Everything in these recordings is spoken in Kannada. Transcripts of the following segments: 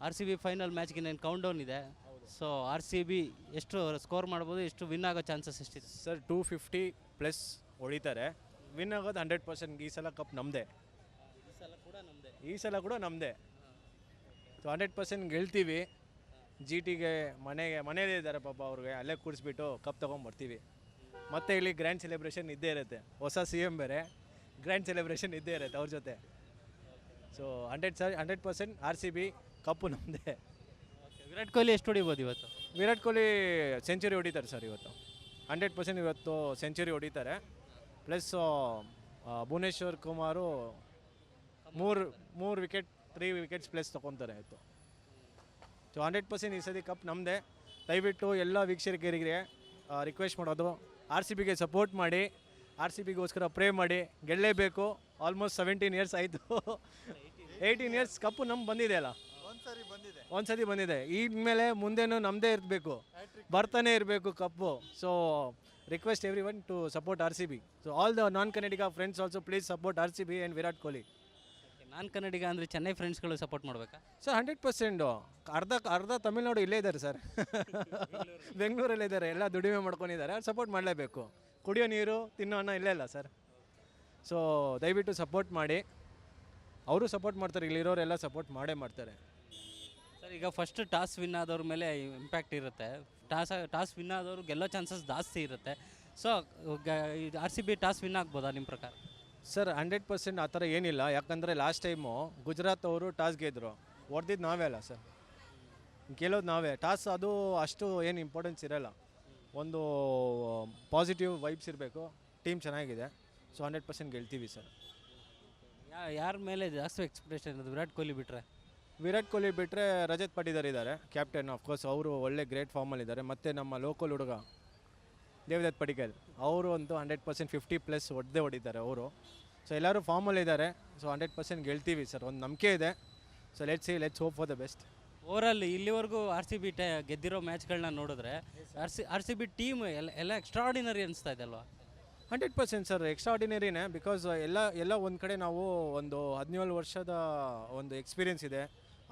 ಆರ್ ಸಿ ಬಿ ಫೈನಲ್ ಮ್ಯಾಚ್ಗೆ ಇನ್ನೇನು ಕೌಂಟ್ ಡೌನ್ ಇದೆ. ಸೊ ಆರ್ ಸಿ ಬಿ ಎಷ್ಟು ಸ್ಕೋರ್ ಮಾಡ್ಬೋದು, ಎಷ್ಟು ವಿನ್ ಆಗೋ ಚಾನ್ಸಸ್ ಎಷ್ಟಿದೆ? ಸರ್ 250 ಪ್ಲಸ್ ಹೊಡಿತಾರೆ. ವಿನ್ ಆಗೋದು 100%. ಈ ಸಲ ಕಪ್ ನಮ್ಮದೇ. ಈ ಸಲ ಕೂಡ ನಮ್ಮದೇ. ಸೊ 100% ಗೆಲ್ತೀವಿ. ಜಿ ಟಿಗೆ ಮನೇಲೇ ಇದ್ದಾರೆ ಪಾಪ, ಅವ್ರಿಗೆ ಅಲ್ಲೇ ಕೂರಿಸ್ಬಿಟ್ಟು ಕಪ್ ತೊಗೊಂಬರ್ತೀವಿ. ಮತ್ತು ಇಲ್ಲಿ ಗ್ರ್ಯಾಂಡ್ ಸೆಲೆಬ್ರೇಷನ್ ಇದ್ದೇ ಇರುತ್ತೆ. ಹೊಸ ಸಿ ಎಮ್ ಬೇರೆ, ಗ್ರ್ಯಾಂಡ್ ಸೆಲೆಬ್ರೇಷನ್ ಇದ್ದೇ ಇರುತ್ತೆ ಅವ್ರ ಜೊತೆ. So 100% R C B cup ನಮ್ಮದೇ. ವಿರಾಟ್ ಕೊಹ್ಲಿ ಎಷ್ಟು ಹೊಡಿಬೋದು ಇವತ್ತು? ವಿರಾಟ್ ಕೊಹ್ಲಿ ಸೆಂಚುರಿ ಹೊಡಿತಾರೆ ಸರ್ ಇವತ್ತು. 100% ಇವತ್ತು ಸೆಂಚುರಿ ಹೊಡಿತಾರೆ. ಪ್ಲಸ್ ಭುವನೇಶ್ವರ್ ಕುಮಾರು ಮೂರು ವಿಕೆಟ್ 3 ವಿಕೆಟ್ಸ್ ಪ್ಲಸ್ ತೊಗೊತಾರೆ ಇವತ್ತು. ಸೊ 100% ಈ ಸತಿ ಕಪ್ ನಮ್ಮದೇ. ದಯವಿಟ್ಟು ಎಲ್ಲ ವೀಕ್ಷಕರಿಗೆ ರಿಕ್ವೆಸ್ಟ್ ಮಾಡೋದು, ಆರ್ ಸಿ ಬಿಗೆ ಸಪೋರ್ಟ್ ಮಾಡಿ, ಆರ್ ಸಿ ಬಿಗೋಸ್ಕರ ಪ್ರೇ ಮಾಡಿ. ಗೆಲ್ಲೇಬೇಕು. ಆಲ್ಮೋಸ್ಟ್ 17 ಇಯರ್ಸ್ ಆಯಿತು. 18 ಇಯರ್ಸ್ ಕಪ್ಪು ನಮ್ಗೆ ಬಂದಿದೆ ಅಲ್ಲ, ಒಂದು ಸತಿ ಬಂದಿದೆ. ಈದ್ಮೇಲೆ ಮುಂದೇನು ನಮ್ಮದೇ ಇರಬೇಕು, ಬರ್ತಾನೆ ಇರಬೇಕು cup. So request everyone to support R C B. So all the non Kannadiga friends also please support R C B and Virat Kohli. Non Kannadiga ಅಂದರೆ ಚೆನ್ನೈ ಫ್ರೆಂಡ್ಸ್ಗಳು ಸಪೋರ್ಟ್ ಮಾಡಬೇಕಾ ಸರ್? 100%. ಅರ್ಧ ತಮಿಳ್ನಾಡು ಇಲ್ಲೇ ಇದ್ದಾರೆ ಸರ್. ಬೆಂಗಳೂರಲ್ಲೇ ಇದ್ದಾರೆ, ಎಲ್ಲ ದುಡಿಮೆ ಮಾಡ್ಕೊಂಡಿದ್ದಾರೆ. ಅವ್ರು ಸಪೋರ್ಟ್ ಮಾಡಲೇಬೇಕು. ಕುಡಿಯೋ ನೀರು ತಿನ್ನೋ ಅನ್ನ ಇಲ್ಲೇ ಇಲ್ಲ ಸರ್. ಸೊ ದಯವಿಟ್ಟು ಸಪೋರ್ಟ್ ಮಾಡಿ. ಅವರು ಸಪೋರ್ಟ್ ಮಾಡ್ತಾರೆ, ಇಲ್ಲಿರೋರೆಲ್ಲ ಸಪೋರ್ಟ್ ಮಾಡೇ ಮಾಡ್ತಾರೆ ಸರ್. ಈಗ ಫಸ್ಟ್ ಟಾಸ್ ವಿನ್ ಆದವ್ರ ಮೇಲೆ ಇಂಪ್ಯಾಕ್ಟ್ ಇರುತ್ತೆ. ಟಾಸ್ ವಿನ್ ಆದವರು ಗೆಲ್ಲೋ ಚಾನ್ಸಸ್ ಜಾಸ್ತಿ ಇರುತ್ತೆ. So R C B toss win ಆಗ್ಬೋದಾ ನಿಮ್ಮ ಪ್ರಕಾರ? ಸರ್ 100% ಆ ಥರ ಏನಿಲ್ಲ. ಯಾಕಂದರೆ ಲಾಸ್ಟ್ ಟೈಮು ಗುಜರಾತ್ ಅವರು ಟಾಸ್ ಗೆದ್ದರು, ಹೊಡೆದಿದ್ದು ನಾವೇ ಅಲ್ಲ ಸರ್, ಗೆಲ್ಲೋದು ನಾವೇ. ಟಾಸ್ ಅದು ಅಷ್ಟು ಏನು ಇಂಪಾರ್ಟೆನ್ಸ್ ಇರೋಲ್ಲ. ಒಂದು ಪಾಸಿಟಿವ್ ವೈಬ್ಸ್ ಇರಬೇಕು, ಟೀಮ್ ಚೆನ್ನಾಗಿದೆ. ಸೊ 100% ಗೆಲ್ತೀವಿ ಸರ್. ಯಾರ ಮೇಲೆ ಜಾಸ್ತಿ ಎಕ್ಸ್ಪೆಕ್ಟೇಷನ್ ಇರೋದು? ವಿರಾಟ್ ಕೊಹ್ಲಿ ಬಿಟ್ಟರೆ? ವಿರಾಟ್ ಕೊಹ್ಲಿ ಬಿಟ್ಟರೆ ರಜತ್ ಪಾಟಿದಾರ್ ಇದ್ದಾರೆ, ಕ್ಯಾಪ್ಟನ್. ಆಫ್ಕೋರ್ಸ್ ಅವರು ಒಳ್ಳೆ ಗ್ರೇಟ್ ಫಾರ್ಮಲ್ಲಿದ್ದಾರೆ. ಮತ್ತು ನಮ್ಮ ಲೋಕಲ್ ಹುಡುಗ ದೇವದತ್ ಪಡಿಕಲ್, ಅವರು ಅಂತೂ 100% 50+ ಹೊಡಿತಾರೆ ಅವರು. ಸೊ ಎಲ್ಲರೂ ಫಾರ್ಮಲ್ಲಿದ್ದಾರೆ. ಸೊ 100% ಗೆಲ್ತೀವಿ ಸರ್, ಒಂದು ನಂಬಿಕೆ ಇದೆ. So let's hope for the best. Overall ಇಲ್ಲಿವರೆಗೂ ಆರ್ ಸಿ ಬಿ ಗೆದ್ದಿರೋ ಮ್ಯಾಚ್ಗಳನ್ನ ನೋಡಿದ್ರೆ ಆರ್ ಸಿ ಬಿ ಟೀಮ್ ಎಲ್ಲ ಎಕ್ಸ್ಟ್ರಾರ್ಡಿನರಿ ಅನಿಸ್ತಾ ಇದೆ ಅಲ್ವಾ? 100% ಸರ್, ಎಕ್ಸ್ಟ್ರಾರ್ಡಿನರಿನೇ. ಬಿಕಾಸ್ ಎಲ್ಲ ಒಂದು ಕಡೆ ನಾವು ಒಂದು 17 ವರ್ಷದ ಒಂದು ಎಕ್ಸ್ಪೀರಿಯೆನ್ಸ್ ಇದೆ.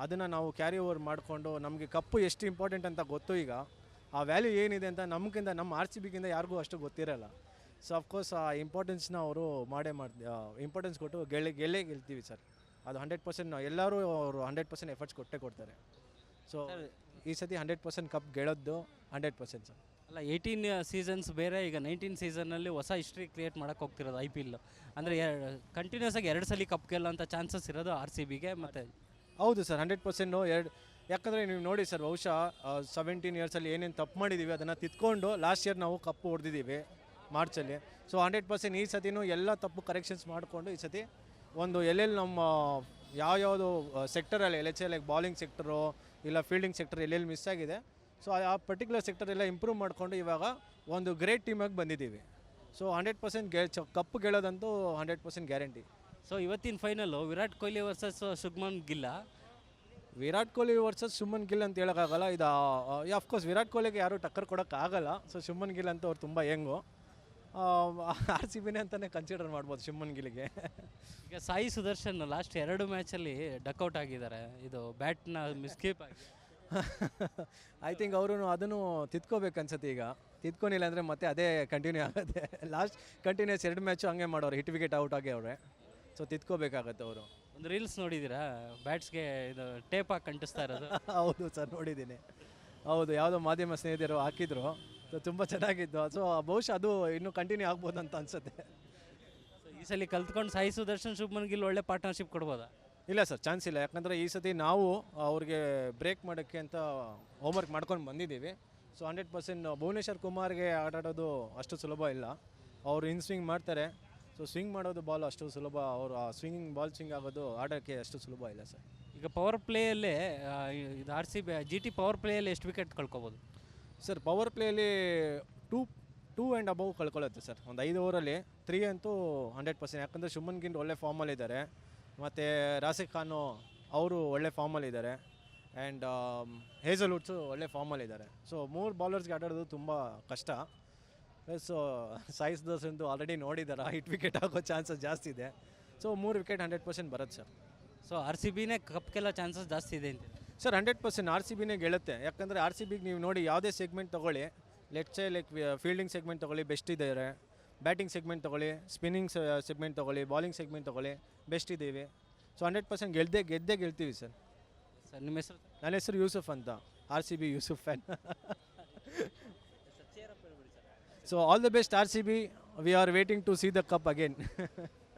ಅದನ್ನು ನಾವು ಕ್ಯಾರಿ ಓವರ್ ಮಾಡಿಕೊಂಡು ನಮಗೆ ಕಪ್ಪು ಎಷ್ಟು ಇಂಪಾರ್ಟೆಂಟ್ ಅಂತ ಗೊತ್ತು. ಈಗ ಆ ವ್ಯಾಲ್ಯೂ ಏನಿದೆ ಅಂತ ನಮಗಿಂತ, ನಮ್ಮ ಆರ್ ಸಿ ಬಿಗಿಂತ ಯಾರಿಗೂ ಅಷ್ಟು ಗೊತ್ತಿರಲ್ಲ. ಸೊ ಅಫ್ಕೋರ್ಸ್ ಆ ಇಂಪಾರ್ಟೆನ್ಸ್ನ ಅವರು ಇಂಪಾರ್ಟೆನ್ಸ್ ಕೊಟ್ಟು ಗೆಲ್ತೀವಿ ಸರ್. ಅದು 100% ಎಲ್ಲರೂ ಅವರು 100% ಎಫರ್ಟ್ಸ್ ಕೊಡ್ತಾರೆ. ಸೊ ಈ ಸತಿ 100% ಕಪ್ ಗೆಳೋದು 100% ಸರ್. ಅಲ್ಲ, 18 ಸೀಸನ್ಸ್ ಬೇರೆ, ಈಗ 19 ಸೀಸನ್ನಲ್ಲಿ ಹೊಸ ಹಿಸ್ಟ್ರಿ ಕ್ರಿಯೇಟ್ ಮಾಡೋಕ್ಕೆ ಹೋಗ್ತಿರೋದು ಐ ಪಿ ಎಲ್. ಅಂದರೆ ಕಂಟಿನ್ಯೂಸ್ ಆಗಿ 2 ಸಲ ಕಪ್ ಗೆಲ್ಲೋಂಥ ಚಾನ್ಸಸ್ ಇರೋದು ಆರ್ ಸಿ ಬಿಗೆ. ಮತ್ತು ಹೌದು ಸರ್, 100%. ಯಾಕಂದರೆ ನೀವು ನೋಡಿ ಸರ್, ಬಹುಶಃ 17 ಇಯರ್ಸಲ್ಲಿ ಏನೇನು ತಪ್ಪು ಮಾಡಿದ್ದೀವಿ ಅದನ್ನು ತಿದ್ಕೊಂಡು ಲಾಸ್ಟ್ ಇಯರ್ ನಾವು ಕಪ್ಪು ಹೊಡೆದಿದ್ದೀವಿ ಮಾರ್ಚಲ್ಲಿ. ಸೊ 100% ಈ ಸತಿನೂ ಎಲ್ಲ ತಪ್ಪು ಕರೆಕ್ಷನ್ಸ್ ಮಾಡಿಕೊಂಡು ಈ ಸತಿ ಒಂದು ಎಲ್ಲೆಲ್ಲಿ ನಮ್ಮ ಯಾವ್ಯಾವುದು ಸೆಕ್ಟರಲ್ಲಿ ಲೈಕ್ ಬಾಲಿಂಗ್ ಸೆಕ್ಟರು ಇಲ್ಲ ಫೀಲ್ಡಿಂಗ್ ಸೆಕ್ಟರ್ ಎಲ್ಲೆಲ್ಲಿ ಮಿಸ್ ಆಗಿದೆ, ಸೊ ಆ ಪರ್ಟಿಕ್ಯುಲರ್ ಸೆಕ್ಟರ್ ಎಲ್ಲ ಇಂಪ್ರೂವ್ ಮಾಡಿಕೊಂಡು ಇವಾಗ ಒಂದು ಗ್ರೇಟ್ ಟೀಮಾಗಿ ಬಂದಿದ್ದೀವಿ. ಸೊ 100% ಕಪ್ಪು ಗೆಲ್ಲೋದಂತೂ 100% ಗ್ಯಾರಂಟಿ. ಸೊ ಇವತ್ತಿನ final Virat Kohli versus Shubman Gill. Virat Kohli versus Shubman Gill ಅಂತ ಹೇಳೋಕ್ಕಾಗಲ್ಲ. ಇದು ಅಫ್ಕೋರ್ಸ್ ವಿರಾಟ್ ಕೊಹ್ಲಿಗೆ ಯಾರೂ ಟಕ್ಕರ್ ಕೊಡೋಕ್ಕಾಗಲ್ಲ. ಸೊ ಶುಭ್ಮನ್ ಗಿಲ್ ಅಂತ ಅವ್ರು ತುಂಬ ಹೆಂಗು ಆರ್ ಸಿ ಬಿನೇ ಅಂತಲೇ ಕನ್ಸಿಡರ್ ಮಾಡ್ಬೋದು ಶುಭ್ಮನ್ ಗಿಲ್ಗೆ. ಈಗ ಸಾಯಿ ಸುದರ್ಶನ್ ಲಾಸ್ಟ್ 2 ಮ್ಯಾಚಲ್ಲಿ ಡಕ್ಔಟ್ ಆಗಿದ್ದಾರೆ, ಇದು ಬ್ಯಾಟ್ನ ಮಿಸ್ಕೇಪ್ ಆಗಿ. ಐ ಥಿಂಕ್ ಅವರು ಅದನ್ನು ತಿದ್ಕೋಬೇಕು ಅನ್ಸುತ್ತೆ. ಈಗ ತಿದ್ಕೊಂಡಿಲ್ಲ ಅಂದರೆ ಮತ್ತೆ ಅದೇ ಕಂಟಿನ್ಯೂ ಆಗುತ್ತೆ. ಲಾಸ್ಟ್ ಕಂಟಿನ್ಯೂಸ್ 2 ಮ್ಯಾಚು ಹಂಗೆ ಮಾಡೋರು, ಹಿಟ್ ವಿಕೆಟ್ ಔಟ್ ಆಗಿ ಅವ್ರೆ. ಸೊ ತಿದ್ಕೋಬೇಕಾಗತ್ತೆ ಅವರು. ಒಂದು ರೀಲ್ಸ್ ನೋಡಿದ್ದೀರಾ, ಬ್ಯಾಟ್ಸ್ಗೆ ಇದು ಟೇಪ್ ಹಾಕಿ ಅಂಟಿಸ್ತಾ ಇರೋದು? ಹೌದು ಸರ್, ನೋಡಿದ್ದೀನಿ. ಹೌದು, ಯಾವುದೋ ಮಾಧ್ಯಮ ಸ್ನೇಹಿತರು ಹಾಕಿದ್ರು. ಸೊ ತುಂಬ ಚೆನ್ನಾಗಿದ್ದು. ಸೊ ಬಹುಶಃ ಅದು ಇನ್ನೂ ಕಂಟಿನ್ಯೂ ಆಗ್ಬೋದು ಅಂತ ಅನಿಸುತ್ತೆ. ಸೊ ಈ ಸಲ ಕಲ್ತ್ಕೊಂಡು ಸಾಯಿ ಸುದರ್ಶನ್ ಶುಭ್ಮನ್ ಗಿಲ್ ಒಳ್ಳೆ ಪಾರ್ಟ್ನರ್ಶಿಪ್ ಕೊಡ್ಬೋದಾ? ಇಲ್ಲ ಸರ್, ಚಾನ್ಸ್ ಇಲ್ಲ. ಯಾಕಂದರೆ ಈ ಸತಿ ನಾವು ಅವ್ರಿಗೆ ಬ್ರೇಕ್ ಮಾಡೋಕ್ಕೆ ಅಂತ ಹೋಮ್ವರ್ಕ್ ಮಾಡ್ಕೊಂಡು ಬಂದಿದ್ದೀವಿ. ಸೊ 100% ಭುವನೇಶ್ವರ್ ಕುಮಾರ್ಗೆ ಆಟಾಡೋದು ಅಷ್ಟು ಸುಲಭ ಇಲ್ಲ. ಅವರು ಸ್ವಿಂಗ್ ಮಾಡ್ತಾರೆ. ಸೊ ಸ್ವಿಂಗ್ ಮಾಡೋದು ಬಾಲ್ ಅಷ್ಟು ಸುಲಭ, ಅವರು ಸ್ವಿಂಗಿಂಗ್ ಬಾಲ್ ಸ್ವಿಂಗ್ ಆಗೋದು ಆಡೋಕ್ಕೆ ಅಷ್ಟು ಸುಲಭ ಇಲ್ಲ ಸರ್. ಈಗ ಪವರ್ ಪ್ಲೇಯಲ್ಲೇ ಇದು R C B G T power ಪ್ಲೇಯಲ್ಲಿ ಎಷ್ಟು ವಿಕೆಟ್ ಕಳ್ಕೊಬೋದು ಸರ್? ಪವರ್ ಪ್ಲೇಯಲ್ಲಿ 2 ಆ್ಯಂಡ್ ಅಬೌವ್ ಕಳ್ಕೊಳ್ಳುತ್ತೆ ಸರ್. ಒಂದು 5 ಓವರಲ್ಲಿ 3 ಅಂತೂ 100%. ಯಾಕಂದರೆ ಶುಭ್ಮನ್ ಗಿಲ್ ಒಳ್ಳೆ ಫಾರ್ಮಲ್ಲಿದ್ದಾರೆ, ಮತ್ತು ರಾಸಿಕ್ ಖಾನು ಅವರು ಒಳ್ಳೆ ಫಾರ್ಮಲ್ಲಿದ್ದಾರೆ, ಆ್ಯಂಡ್ ಹೇಸಲ್ವುಡ್ಸು ಒಳ್ಳೆ ಫಾರ್ಮಲ್ಲಿದ್ದಾರೆ. ಸೊ 3 ಬೌಲರ್ಸ್ಗೆ ಆಡೋದು ತುಂಬ ಕಷ್ಟ. ಸೊ ಸಾಯಿ ಸುದರ್ಶನ್ ಆಲ್ರೆಡಿ ನೋಡಿದ್ದಾರೆ, ಹಿಟ್ ವಿಕೆಟ್ ಆಗೋ ಚಾನ್ಸಸ್ ಜಾಸ್ತಿ ಇದೆ. ಸೊ 3 ವಿಕೆಟ್ 100% ಬರುತ್ತೆ ಸರ್. ಸೊ ಆರ್ ಸಿ ಬಿನೇ ಕಪ್ ಗೆಲ್ಲೋ ಚಾನ್ಸಸ್ ಜಾಸ್ತಿ ಇದೆ ಅಂತ? ಸರ್ 100% ಆರ್ ಸಿ ಬಿನೇ ಗೆಳುತ್ತೆ. ಯಾಕಂದರೆ ಆರ್ ಸಿ ಬಿಗೆ ನೀವು ನೋಡಿ ಯಾವುದೇ ಸೆಗ್ಮೆಂಟ್ ತೊಗೊಳ್ಳಿ, ಲೆಟ್ಸ್ ಲೈಕ್ ಫೀಲ್ಡಿಂಗ್ ಸೆಗ್ಮೆಂಟ್ ತೊಗೊಳ್ಳಿ ಬೆಸ್ಟ್ ಇದ್ದಾರೆ, ಬ್ಯಾಟಿಂಗ್ ಸೆಗ್ಮೆಂಟ್ ತೊಗೊಳ್ಳಿ, ಸ್ಪಿನ್ನಿಂಗ್ ಸೆಗ್ಮೆಂಟ್ ತೊಗೊಳ್ಳಿ, ಬಾಲಿಂಗ್ ಸೆಗ್ಮೆಂಟ್ ತೊಗೊಳ್ಳಿ ಬೆಸ್ಟ್ ಇದ್ದೀವಿ. ಸೊ 100% ಗೆದ್ದೇ ಗೆಲ್ತೀವಿ ಸರ್. ಸರ್ ನಿಮ್ಮ ಹೆಸರು ನನ್ನ ಹೆಸರು ಯೂಸುಫ್ ಅಂತ, R C B Yusuf fan. So all the best R C B, we are waiting to see the cup again.